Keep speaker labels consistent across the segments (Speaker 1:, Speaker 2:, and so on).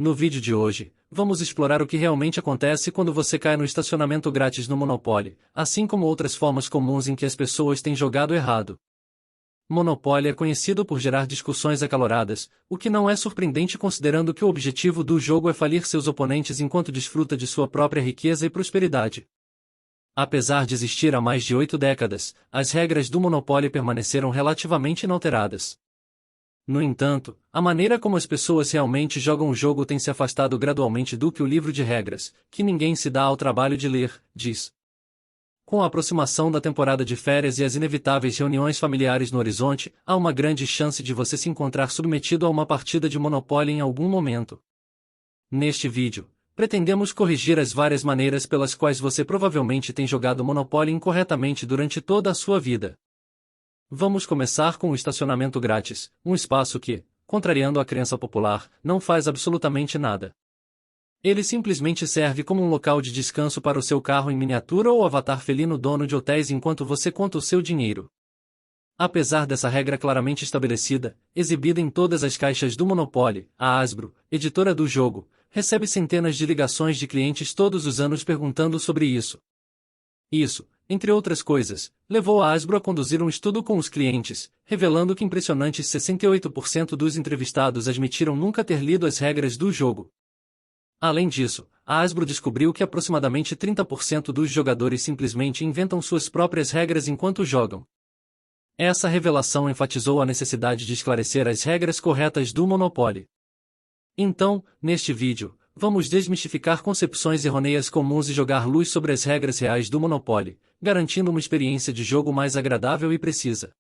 Speaker 1: No vídeo de hoje, vamos explorar o que realmente acontece quando você cai no estacionamento grátis no Monopoly, assim como outras formas comuns em que as pessoas têm jogado errado. Monopoly é conhecido por gerar discussões acaloradas, o que não é surpreendente considerando que o objetivo do jogo é falir seus oponentes enquanto desfruta de sua própria riqueza e prosperidade. Apesar de existir há mais de 8 décadas, as regras do Monopoly permaneceram relativamente inalteradas. No entanto, a maneira como as pessoas realmente jogam o jogo tem se afastado gradualmente do que o livro de regras, que ninguém se dá ao trabalho de ler, diz. Com a aproximação da temporada de férias e as inevitáveis reuniões familiares no horizonte, há uma grande chance de você se encontrar submetido a uma partida de Monopoly em algum momento. Neste vídeo, pretendemos corrigir as várias maneiras pelas quais você provavelmente tem jogado Monopoly incorretamente durante toda a sua vida. Vamos começar com o estacionamento grátis, um espaço que, contrariando a crença popular, não faz absolutamente nada. Ele simplesmente serve como um local de descanso para o seu carro em miniatura ou avatar felino dono de hotéis enquanto você conta o seu dinheiro. Apesar dessa regra claramente estabelecida, exibida em todas as caixas do Monopoly, a Hasbro, editora do jogo, recebe centenas de ligações de clientes todos os anos perguntando sobre isso. Isso, entre outras coisas, levou a Hasbro a conduzir um estudo com os clientes, revelando que impressionantes 68% dos entrevistados admitiram nunca ter lido as regras do jogo. Além disso, a Hasbro descobriu que aproximadamente 30% dos jogadores simplesmente inventam suas próprias regras enquanto jogam. Essa revelação enfatizou a necessidade de esclarecer as regras corretas do Monopoly. Então, neste vídeo, vamos desmistificar concepções errôneas comuns e jogar luz sobre as regras reais do Monopoly, garantindo uma experiência de jogo mais agradável e precisa.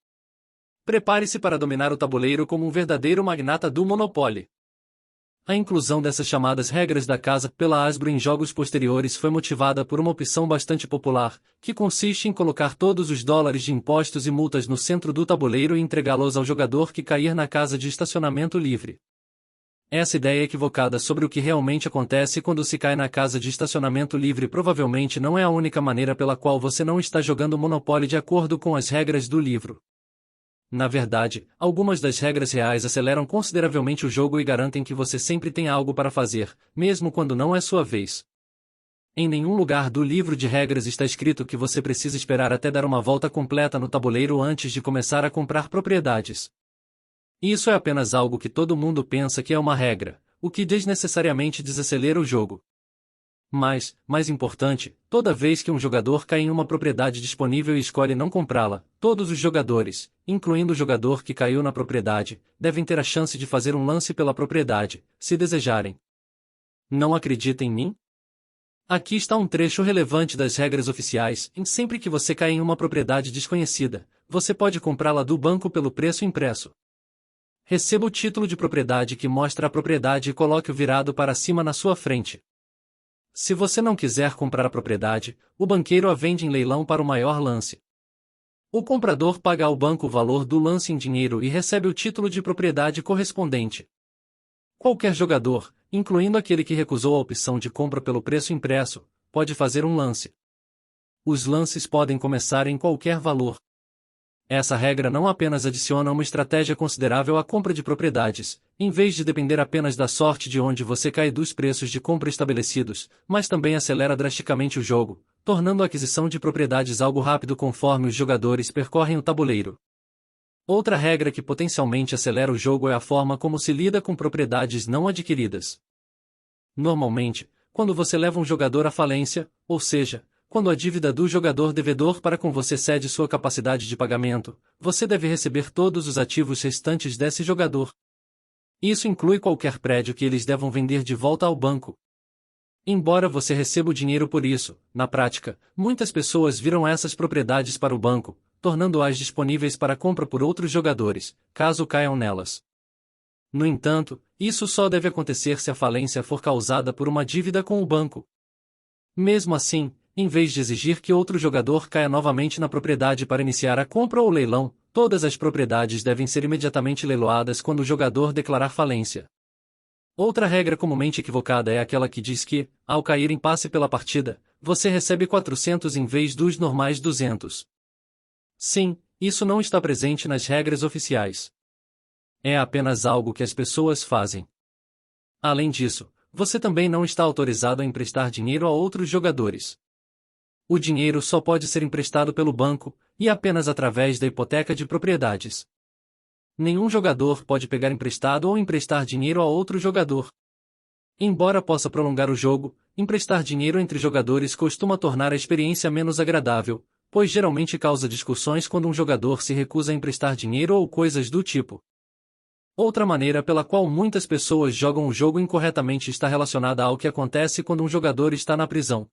Speaker 1: Prepare-se para dominar o tabuleiro como um verdadeiro magnata do Monopoly. A inclusão dessas chamadas regras da casa pela Hasbro em jogos posteriores foi motivada por uma opção bastante popular, que consiste em colocar todos os dólares de impostos e multas no centro do tabuleiro e entregá-los ao jogador que cair na casa de estacionamento livre. Essa ideia equivocada sobre o que realmente acontece quando se cai na casa de estacionamento livre provavelmente não é a única maneira pela qual você não está jogando Monopoly de acordo com as regras do livro. Na verdade, algumas das regras reais aceleram consideravelmente o jogo e garantem que você sempre tem algo para fazer, mesmo quando não é sua vez. Em nenhum lugar do livro de regras está escrito que você precisa esperar até dar uma volta completa no tabuleiro antes de começar a comprar propriedades. Isso é apenas algo que todo mundo pensa que é uma regra, o que desnecessariamente desacelera o jogo. Mas, mais importante, toda vez que um jogador cai em uma propriedade disponível e escolhe não comprá-la, todos os jogadores, incluindo o jogador que caiu na propriedade, devem ter a chance de fazer um lance pela propriedade, se desejarem. Não acredita em mim? Aqui está um trecho relevante das regras oficiais. Sempre que você cai em uma propriedade desconhecida, você pode comprá-la do banco pelo preço impresso. Receba o título de propriedade que mostra a propriedade e coloque-o virado para cima na sua frente. Se você não quiser comprar a propriedade, o banqueiro a vende em leilão para o maior lance. O comprador paga ao banco o valor do lance em dinheiro e recebe o título de propriedade correspondente. Qualquer jogador, incluindo aquele que recusou a opção de compra pelo preço impresso, pode fazer um lance. Os lances podem começar em qualquer valor. Essa regra não apenas adiciona uma estratégia considerável à compra de propriedades, em vez de depender apenas da sorte de onde você cai dos preços de compra estabelecidos, mas também acelera drasticamente o jogo, tornando a aquisição de propriedades algo rápido conforme os jogadores percorrem o tabuleiro. Outra regra que potencialmente acelera o jogo é a forma como se lida com propriedades não adquiridas. Normalmente, quando você leva um jogador à falência, ou seja, quando a dívida do jogador devedor para com você cede sua capacidade de pagamento, você deve receber todos os ativos restantes desse jogador. Isso inclui qualquer prédio que eles devam vender de volta ao banco. Embora você receba o dinheiro por isso, na prática, muitas pessoas viram essas propriedades para o banco, tornando-as disponíveis para compra por outros jogadores, caso caiam nelas. No entanto, isso só deve acontecer se a falência for causada por uma dívida com o banco. Mesmo assim, em vez de exigir que outro jogador caia novamente na propriedade para iniciar a compra ou leilão, todas as propriedades devem ser imediatamente leiloadas quando o jogador declarar falência. Outra regra comumente equivocada é aquela que diz que, ao cair em passe pela partida, você recebe 400 em vez dos normais 200. Sim, isso não está presente nas regras oficiais. É apenas algo que as pessoas fazem. Além disso, você também não está autorizado a emprestar dinheiro a outros jogadores. O dinheiro só pode ser emprestado pelo banco, e apenas através da hipoteca de propriedades. Nenhum jogador pode pegar emprestado ou emprestar dinheiro a outro jogador. Embora possa prolongar o jogo, emprestar dinheiro entre jogadores costuma tornar a experiência menos agradável, pois geralmente causa discussões quando um jogador se recusa a emprestar dinheiro ou coisas do tipo. Outra maneira pela qual muitas pessoas jogam o jogo incorretamente está relacionada ao que acontece quando um jogador está na prisão.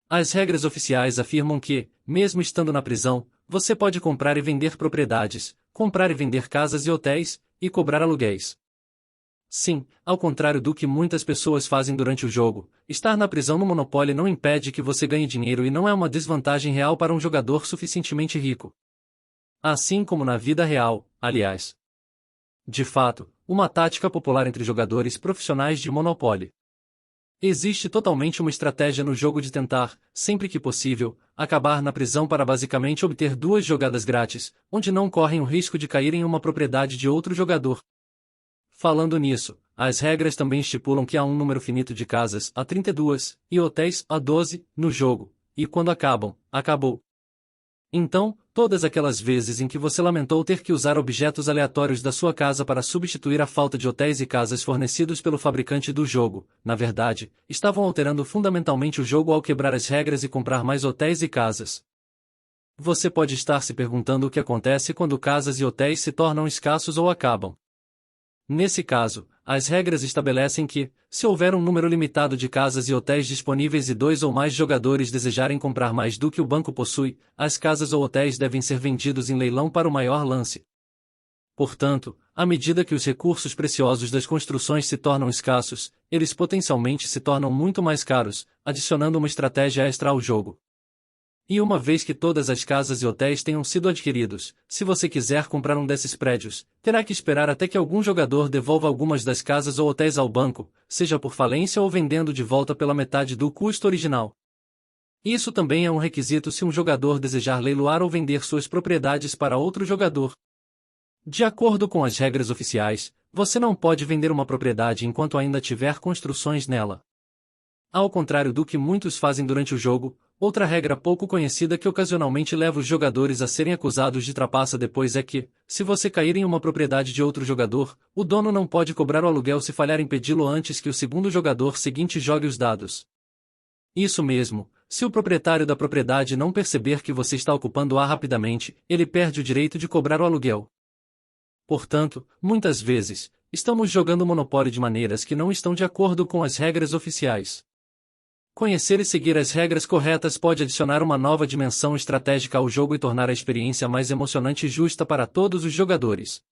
Speaker 1: As regras oficiais afirmam que, mesmo estando na prisão, você pode comprar e vender propriedades, comprar e vender casas e hotéis, e cobrar aluguéis. Sim, ao contrário do que muitas pessoas fazem durante o jogo, estar na prisão no Monopoly não impede que você ganhe dinheiro e não é uma desvantagem real para um jogador suficientemente rico. Assim como na vida real, aliás. De fato, uma tática popular entre jogadores profissionais de Monopoly. Existe totalmente uma estratégia no jogo de tentar, sempre que possível, acabar na prisão para basicamente obter 2 jogadas grátis, onde não correm o risco de cair em uma propriedade de outro jogador. Falando nisso, as regras também estipulam que há um número finito de casas, a 32, e hotéis, a 12, no jogo, e quando acabam, acabou. Então, todas aquelas vezes em que você lamentou ter que usar objetos aleatórios da sua casa para substituir a falta de hotéis e casas fornecidos pelo fabricante do jogo, na verdade, estavam alterando fundamentalmente o jogo ao quebrar as regras e comprar mais hotéis e casas. Você pode estar se perguntando o que acontece quando casas e hotéis se tornam escassos ou acabam. Nesse caso, as regras estabelecem que, se houver um número limitado de casas e hotéis disponíveis e 2 ou mais jogadores desejarem comprar mais do que o banco possui, as casas ou hotéis devem ser vendidos em leilão para o maior lance. Portanto, à medida que os recursos preciosos das construções se tornam escassos, eles potencialmente se tornam muito mais caros, adicionando uma estratégia extra ao jogo. E uma vez que todas as casas e hotéis tenham sido adquiridos, se você quiser comprar um desses prédios, terá que esperar até que algum jogador devolva algumas das casas ou hotéis ao banco, seja por falência ou vendendo de volta pela metade do custo original. Isso também é um requisito se um jogador desejar leiloar ou vender suas propriedades para outro jogador. De acordo com as regras oficiais, você não pode vender uma propriedade enquanto ainda tiver construções nela. Ao contrário do que muitos fazem durante o jogo, outra regra pouco conhecida que ocasionalmente leva os jogadores a serem acusados de trapaça depois é que, se você cair em uma propriedade de outro jogador, o dono não pode cobrar o aluguel se falhar em pedi-lo antes que o segundo jogador seguinte jogue os dados. Isso mesmo, se o proprietário da propriedade não perceber que você está ocupando-a rapidamente, ele perde o direito de cobrar o aluguel. Portanto, muitas vezes, estamos jogando Monopoly de maneiras que não estão de acordo com as regras oficiais. Conhecer e seguir as regras corretas pode adicionar uma nova dimensão estratégica ao jogo e tornar a experiência mais emocionante e justa para todos os jogadores.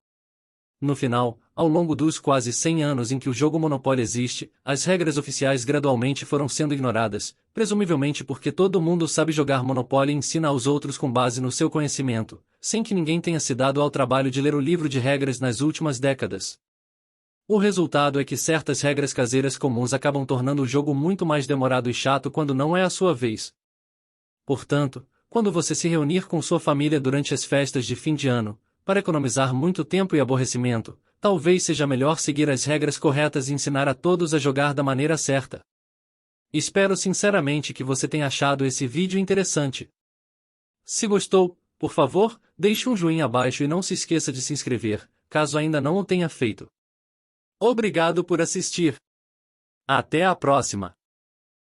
Speaker 1: No final, ao longo dos quase 100 anos em que o jogo Monopoly existe, as regras oficiais gradualmente foram sendo ignoradas, presumivelmente porque todo mundo sabe jogar Monopoly e ensina aos outros com base no seu conhecimento, sem que ninguém tenha se dado ao trabalho de ler o livro de regras nas últimas décadas. O resultado é que certas regras caseiras comuns acabam tornando o jogo muito mais demorado e chato quando não é a sua vez. Portanto, quando você se reunir com sua família durante as festas de fim de ano, para economizar muito tempo e aborrecimento, talvez seja melhor seguir as regras corretas e ensinar a todos a jogar da maneira certa. Espero sinceramente que você tenha achado esse vídeo interessante. Se gostou, por favor, deixe um joinha abaixo e não se esqueça de se inscrever, caso ainda não o tenha feito. Obrigado por assistir. Até a próxima.